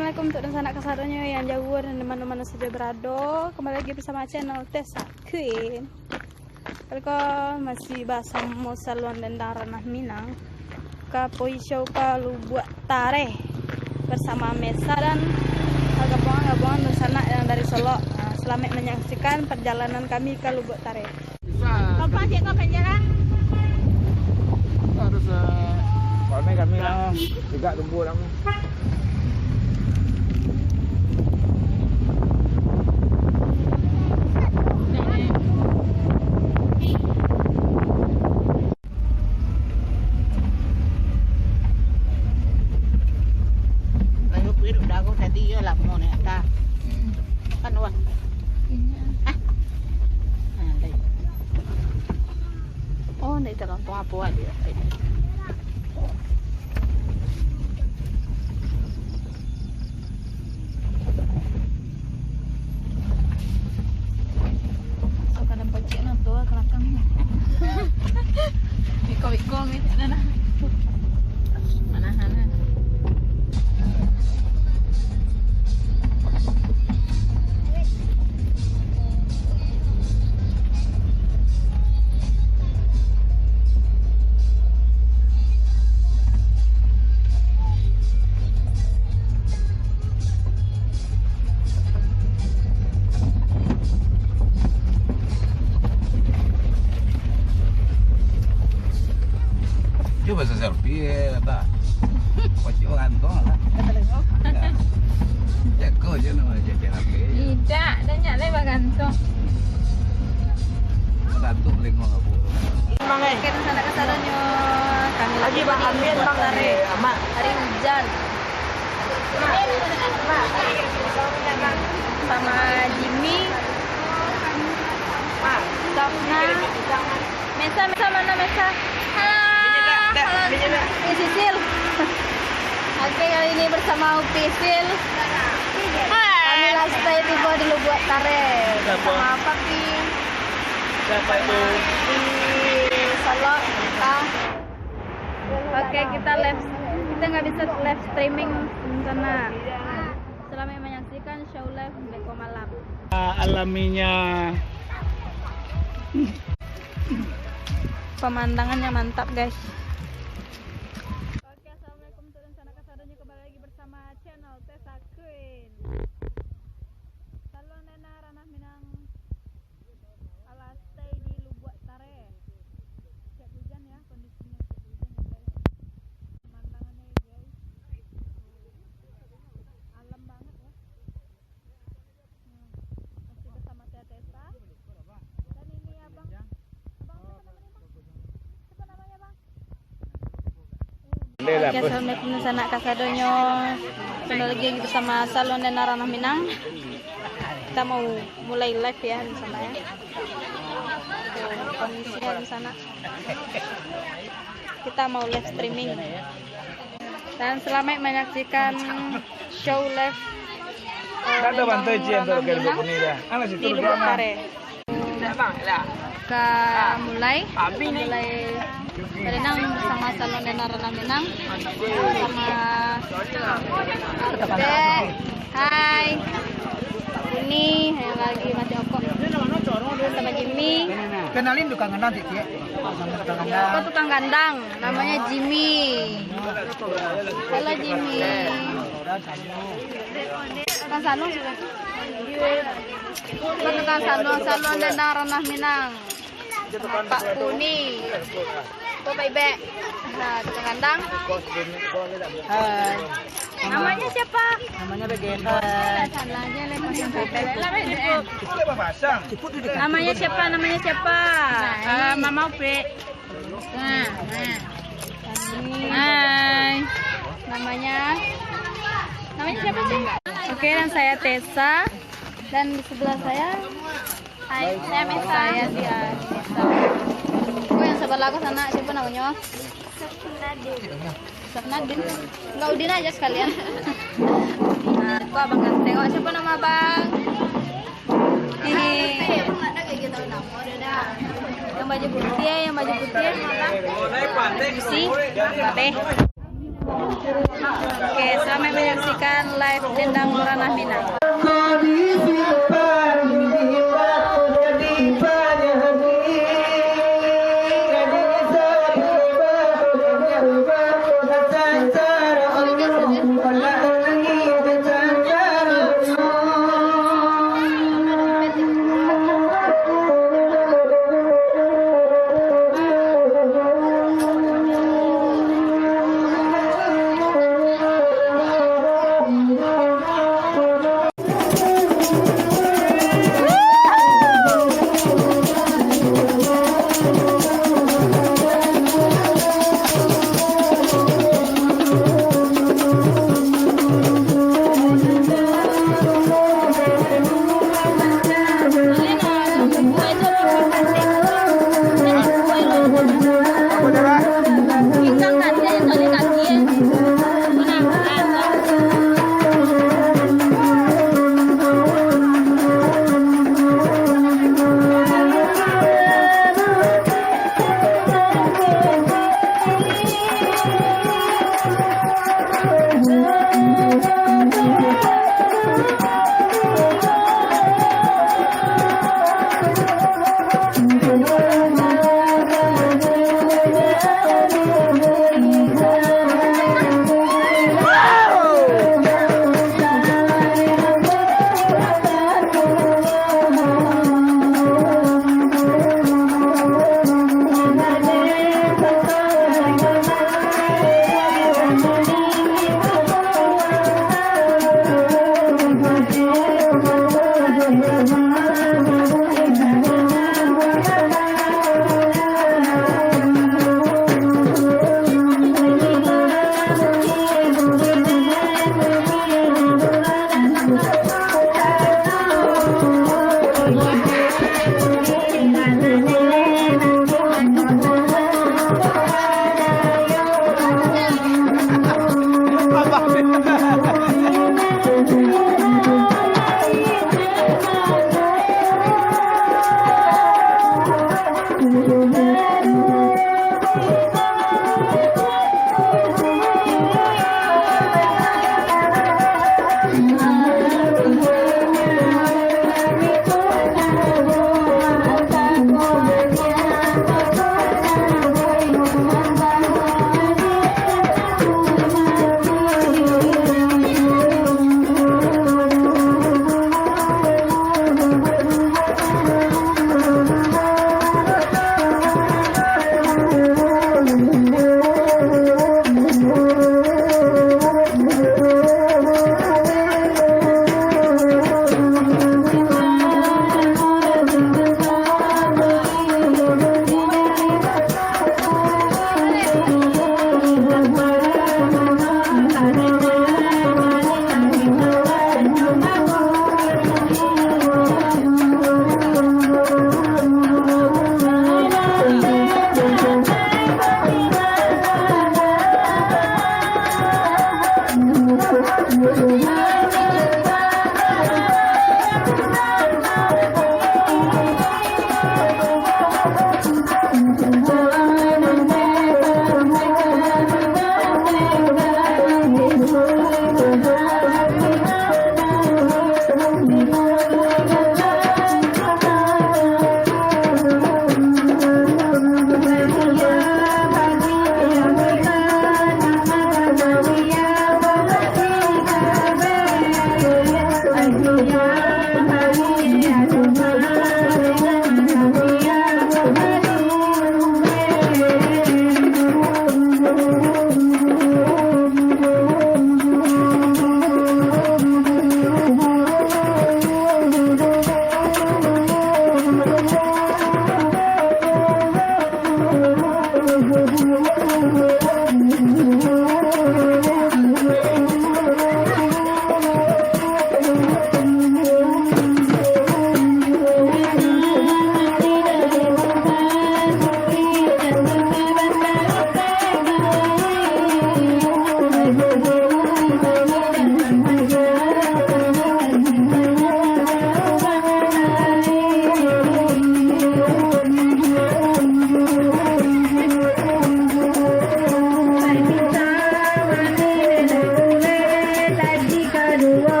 Assalamualaikum untuk dan sanak kasarannya yang jauh dan mana-mana saja berada. Kembali lagi bersama channel Tessa Queen. Kalau masih bahasa Mosalon dan Ranah Minang, Kapoi Show Palu buat tare bersama Mesa dan gabungan dan sanak yang dari Solo. Selamat menyaksikan perjalanan kami ke Lubuk Tare. Kapan sih kau penjara? Harus warna kami lah juga tumbuh lang. Lalu piru dah kau tadi ya lah mau ni dah. Kan wah. Oh, ni terlampau apa dia? Iko ni mana? Mana? Coba saya selfie tak. Kocok kantong lah. Jago je nama jajan apa? Tidak, dan nyala bagantong. Gantung lengok aku. Oke, dan sanak kasarannya kami lagi di Lubuk Tare. Hari hujan. Sama Jimmy, Tafna, Mesa mana Mesa? Halo, ini Sisil. Oke, kali ini bersama Upisil. Kami last stay tiba di Lubuk Tare. Sama Papi. Siapa itu? Di Solo kita. Oke, kita nggak bisa live streaming di sana. Selamat menyaksikan show live Beko Malam. Alaminya Pemandangannya mantap, guys. Oke, assalamualaikum untuk dan sanak kasarannya, kembali lagi bersama channel Tessa Queen. Salon Nena Ranah Minang ala stay di Lubuk Tare. Siap hujan ya, kondisinya siap hujan ya, guys. Pemandangannya ya, guys. Alam banget ya. Masih bersama saya Tessa. Dan ini abang siapa namanya bang? Oke, assalamualaikum sanak kasadonyo. Kembali lagi bersama Salon dan Ranah Minang. Kita mau mulai live ya di sana ya. Tuh, kondisinya di sana. Kita mau live streaming. Dan selamat menyaksikan show live ada bantu jian tu kalau buku ni dah. Anak situ di Lubuk Tare. Kita mulai berenang bersama Salon dan Ranah Minang sama Dek. Hai. Ini yang lagi mati okok sama Jimmy. Kenalin tukang kandang sih, ya. Kok tukang kandang? Namanya Jimmy. Halo Jimmy. Tukang Sanung sudah. Tukang Salon dan Ranah Minang. Pak Kuni. Kok baik-baik. Nah, tukang kandang. Namanya siapa? Namanya Begenda. Namanya siapa? Mama Upe. Hai. Namanya siapa sih? Oke, dan saya Tessa. Dan di sebelah saya, hai, saya Mesa. Saya dia Mesa. Oh, yang sebelah aku sana siapa namanya? Sapnadin. Enggak Udin aja sekalian. Nah, itu abang kan tengok siapa nama abang? Yang baju putih, Juicy, Teh. Oke, selamat menyaksikan live Dendang Ranah Minang.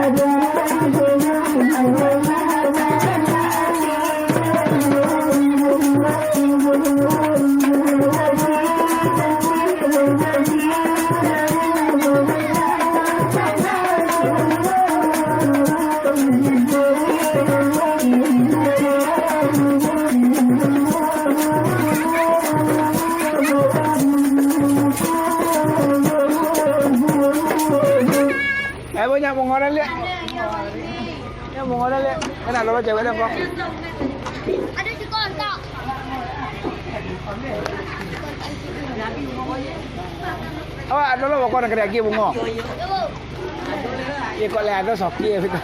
Em ơi nhà một ngón đấy liệt. Nhà một ngón đấy liệt. Cái nào nó bao giờ với được không? Ada juga tak? Oh, ada lo con cái kia bungo. Ye kok le ada sok kia kita.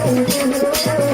Thank you.